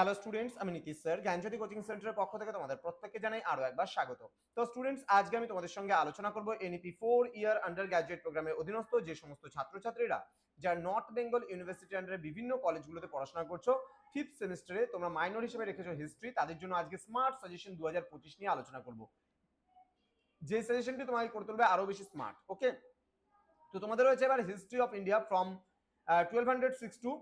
Hello students, আমি Nitish sir জ্ঞানজ্যোতি coaching সেন্টারের পক্ষ থেকে তোমাদের প্রত্যেককে জানাই আরো একবার স্বাগত। তো স্টুডেন্টস, আজকে আমি তোমাদের সঙ্গে আলোচনা করব এনইপি 4 ইয়ার আন্ডার গ্র্যাজুয়েট প্রোগ্রামের অধীনস্থ যে সমস্ত ছাত্রছাত্রীরা যারা নর্থ বেঙ্গল ইউনিভার্সিটি আন্ডারে বিভিন্ন কলেজগুলোতে পড়াশোনা করছো, ফিফথ সেমিস্টারে তোমরা মাইনর হিসেবে রেখেছো হিস্ট্রি, তাদের জন্য আজকে স্মার্ট সাজেশন 2025 নিয়ে আলোচনা করব, যে সাজেশনটি তোমাকে করে তুলবে আরো বেশি স্মার্ট। ওকে, তো তোমাদের রয়েছে এবার history of India from 1206 to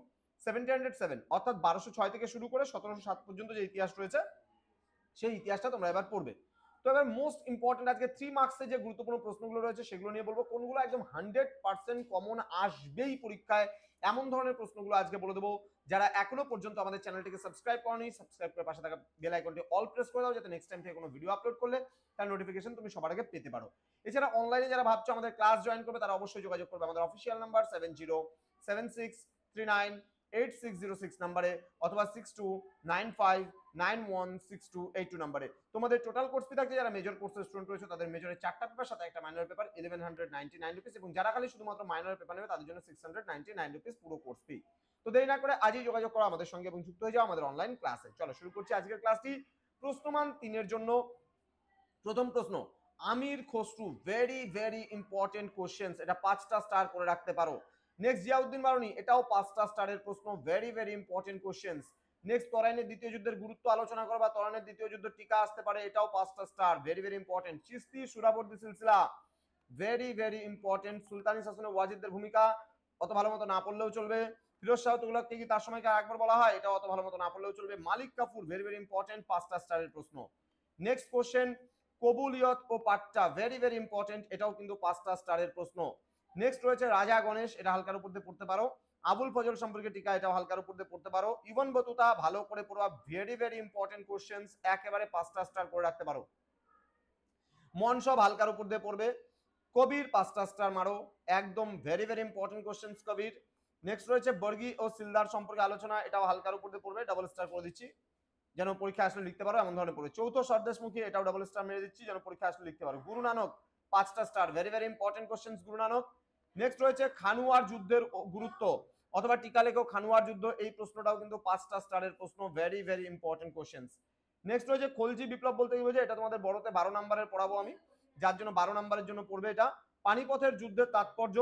1707, অর্থাৎ 1206 থেকে শুরু করে 1707 পর্যন্ত যে ইতিহাস রয়েছে সেই ইতিহাসটা তোমরা এবার পড়বে। তো এবার মোস্ট ইম্পর্টেন্ট আজকে 3 মার্কসে যে গুরুত্বপূর্ণ প্রশ্নগুলো রয়েছে সেগুলো নিয়ে বলবো। কোনগুলো একদম 100% কমন আসবেই পরীক্ষায়, এমন ধরনের প্রশ্নগুলো আজকে বলে দেবো। যারা এখনো পর্যন্ত আমাদের চ্যানেলটিকে সাবস্ক্রাইব করনি, সাবস্ক্রাইব করে পাশে থাকা বেল আইকনটি অল প্রেস করে দাও, যাতে নেক্সট টাইম থেকে কোনো ভিডিও আপলোড করলে তার নোটিফিকেশন তুমি সবার আগে পেতে পারো। এছাড়া অনলাইনে যারা ভাবছো আমাদের ক্লাস জয়েন করবে, তারা অবশ্যই যোগাযোগ করবে আমাদের অফিসিয়াল নাম্বার 7076398606 নাম্বারে, অথবা 6295916282 নাম্বারে। তোমাদের টোটাল কোর্স ফি থাকছে, যারা মেজর কোর্সের স্টুডেন্ট রয়েছে তাদের মেজরের 4টা পেপার সাথে একটা মাইনর পেপার 1199 রুপিস, এবং যারা খালি শুধুমাত্র মাইনর পেপার নেবে তাদের জন্য 699 রুপিস পুরো কোর্স ফি। তো দেরি না করে আজই যোগাযোগ করো আমাদের সঙ্গে এবং যুক্ত হয়ে যাও আমাদের অনলাইন ক্লাসে। চলো শুরু করছি আজকের ক্লাসটি। প্রশ্নমান 3 এর জন্য প্রথম প্রশ্ন, Amir Khusrau, very very important questions, এটা 5টা স্টার করে রাখতে পারো। নেক্সট জিয়াউদ্দিন বারুনি, এটাও 5টা স্টারের প্রশ্ন, very very important questions. Next তরাইনের দ্বিতীয় যুদ্ধের গুরুত্ব আলোচনা করো বা তরাইনের দ্বিতীয় যুদ্ধ টিকা আসতে পারে, এটাও 5টা star, very very important. Chishti Suhrawardi সিলসিলা, ভেরি ভেরি ইম্পর্টেন্ট। সুলতানি শাসনে ওয়াজিদদের ভূমিকা অত ভালো মতো না পড়লেও চলবে। ফিরোজ শাহ তুগলককে কি তার সময়কে একবার বলা হয়, এটা অত ভালো মতো না পড়লেও চলবে। মালিক কাফুর, ভেরি ভেরি ইম্পর্টেন্ট, 5টা স্টারের প্রশ্ন। নেক্সট কোশ্চেন, কবুলিয়ত ও পাট্টা, ভেরি ভেরি ইম্পর্টেন্ট, এটাও কিন্তু 5টা স্টারের প্রশ্ন। নেক্সট রয়েছে রাজা গণেশ, এটা হালকার উপর দিয়ে পড়তে পারো। আবুল ফজল সম্পর্কে টিকা, এটাও হালকার উপর দিয়ে পড়তে পারো। ইবন বতুতা, ভালো করে পড়বা, ভেরি ভেরি ইম্পর্টেন্ট কোশ্চেন্স, একেবারে 5টা স্টার করে রাখতে পারো। মনসব হালকার উপর দিয়ে পড়বে। কবির 5টা স্টার মারো, একদম ভেরি ভেরি ইম্পর্টেন্ট কোশ্চেন্স কবির। নেক্সট রয়েছে বর্গী ও সিলদার সম্পর্কে আলোচনা, এটাও হালকার উপর দিয়ে পড়বে, ডাবল স্টার করে দিচ্ছি যেন পরীক্ষা আসলে লিখতে পারো, এমন ধরনের পড়বে। চৌথ স্বদেশমুখী, এটাও ডাবল স্টার মেরে দিচ্ছি যেন পরীক্ষা আসলে লিখতে পারো। গুরু নানক, 5টা star, very very important questions Guru Nanak. Next রয়েছে খানুয়ার যুদ্ধের গুরুত্ব, অথবা টিকা লেখো খানুয়ার যুদ্ধ, এই প্রশ্নটাও কিন্তু 5টা স্টারের প্রশ্ন, very very important questions. Next রয়েছে খলজি বিপ্লব বলতে কি বোঝায়, এটা তোমাদের বড়তে 12 নম্বরের পড়াবো আমি, যার জন্য 12 নম্বরের জন্য পড়বে এটা। পানিপথের যুদ্ধের তাৎপর্য,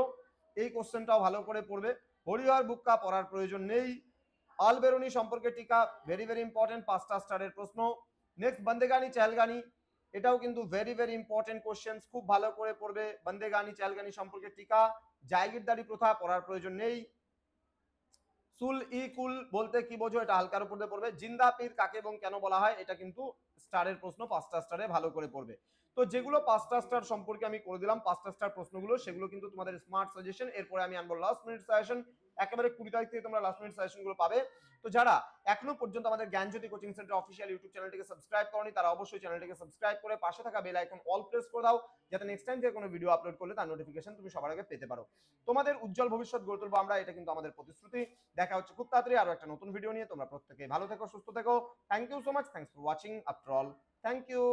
এই কোশ্চেনটাও ভালো করে পড়বে। হরিহর বুক্কা পড়ার প্রয়োজন নেই। আল বেরুনি সম্পর্কে টিকা, ভেরি ভেরি ইম্পর্টেন্ট, 5টা স্টারের প্রশ্ন। নেক্সট বন্দেগানি চেহলগানি, এটাও কিন্তু ভেরি ভেরি ইম্পর্টেন্ট কোশ্চেন্স, খুব ভালো করে পড়বে। বন্দেগানি চেহলগানি সম্পর্কে টিকা, জায়গিরদারি প্রথা পড়ার প্রয়োজন নেই। সুল ই কুল বলতে কি বোঝো, এটা হালকার উপর দিয়ে পড়বে। জিন্দা পীর কাকে এবং কেন বলা হয়, এটা কিন্তু স্টারের প্রশ্ন, 5টা স্টারে ভালো করে পড়বে। তো যেগুলো 5টা স্টার সম্পর্কে আমি করে দিলাম 5টা স্টার প্রশ্নগুলো, সেগুলো কিন্তু তোমাদের স্মার্ট সাজেশন। এরপরে আমি আনবো লাস্ট মিনিট সাজেশন, একেবারে 20 তারিখ থেকে তোমরা লাস্ট মিনিট সাজেশনগুলো পাবে। তো যারা এখনো পর্যন্ত আমাদের জ্ঞানজ্যোতি কোচিং সেন্টার অফিসিয়াল ইউটিউব চ্যানেলটিকে সাবস্ক্রাইব করনি, তারা অবশ্যই চ্যানেলটিকে সাবস্ক্রাইব করে পাশে থাকা বেল আইকন অল প্রেস করে দাও, যাতে নেক্সট টাইম থেকে কোনো ভিডিও আপলোড করলে তার নোটিফিকেশন তুমি সবার আগে পেতে পারো। তোমাদের উজ্জ্বল ভবিষ্যৎ গড়ে তুলবো আমরা, এটা কিন্তু আমাদের প্রতিশ্রুতি। দেখা হচ্ছে খুব তাড়াতাড়ি আরো একটা নতুন ভিডিও নিয়ে। তোমরা প্রত্যেকে ভালো থেকো, সুস্থ থেকো। Thank you so much, thanks for watching after all, thank you.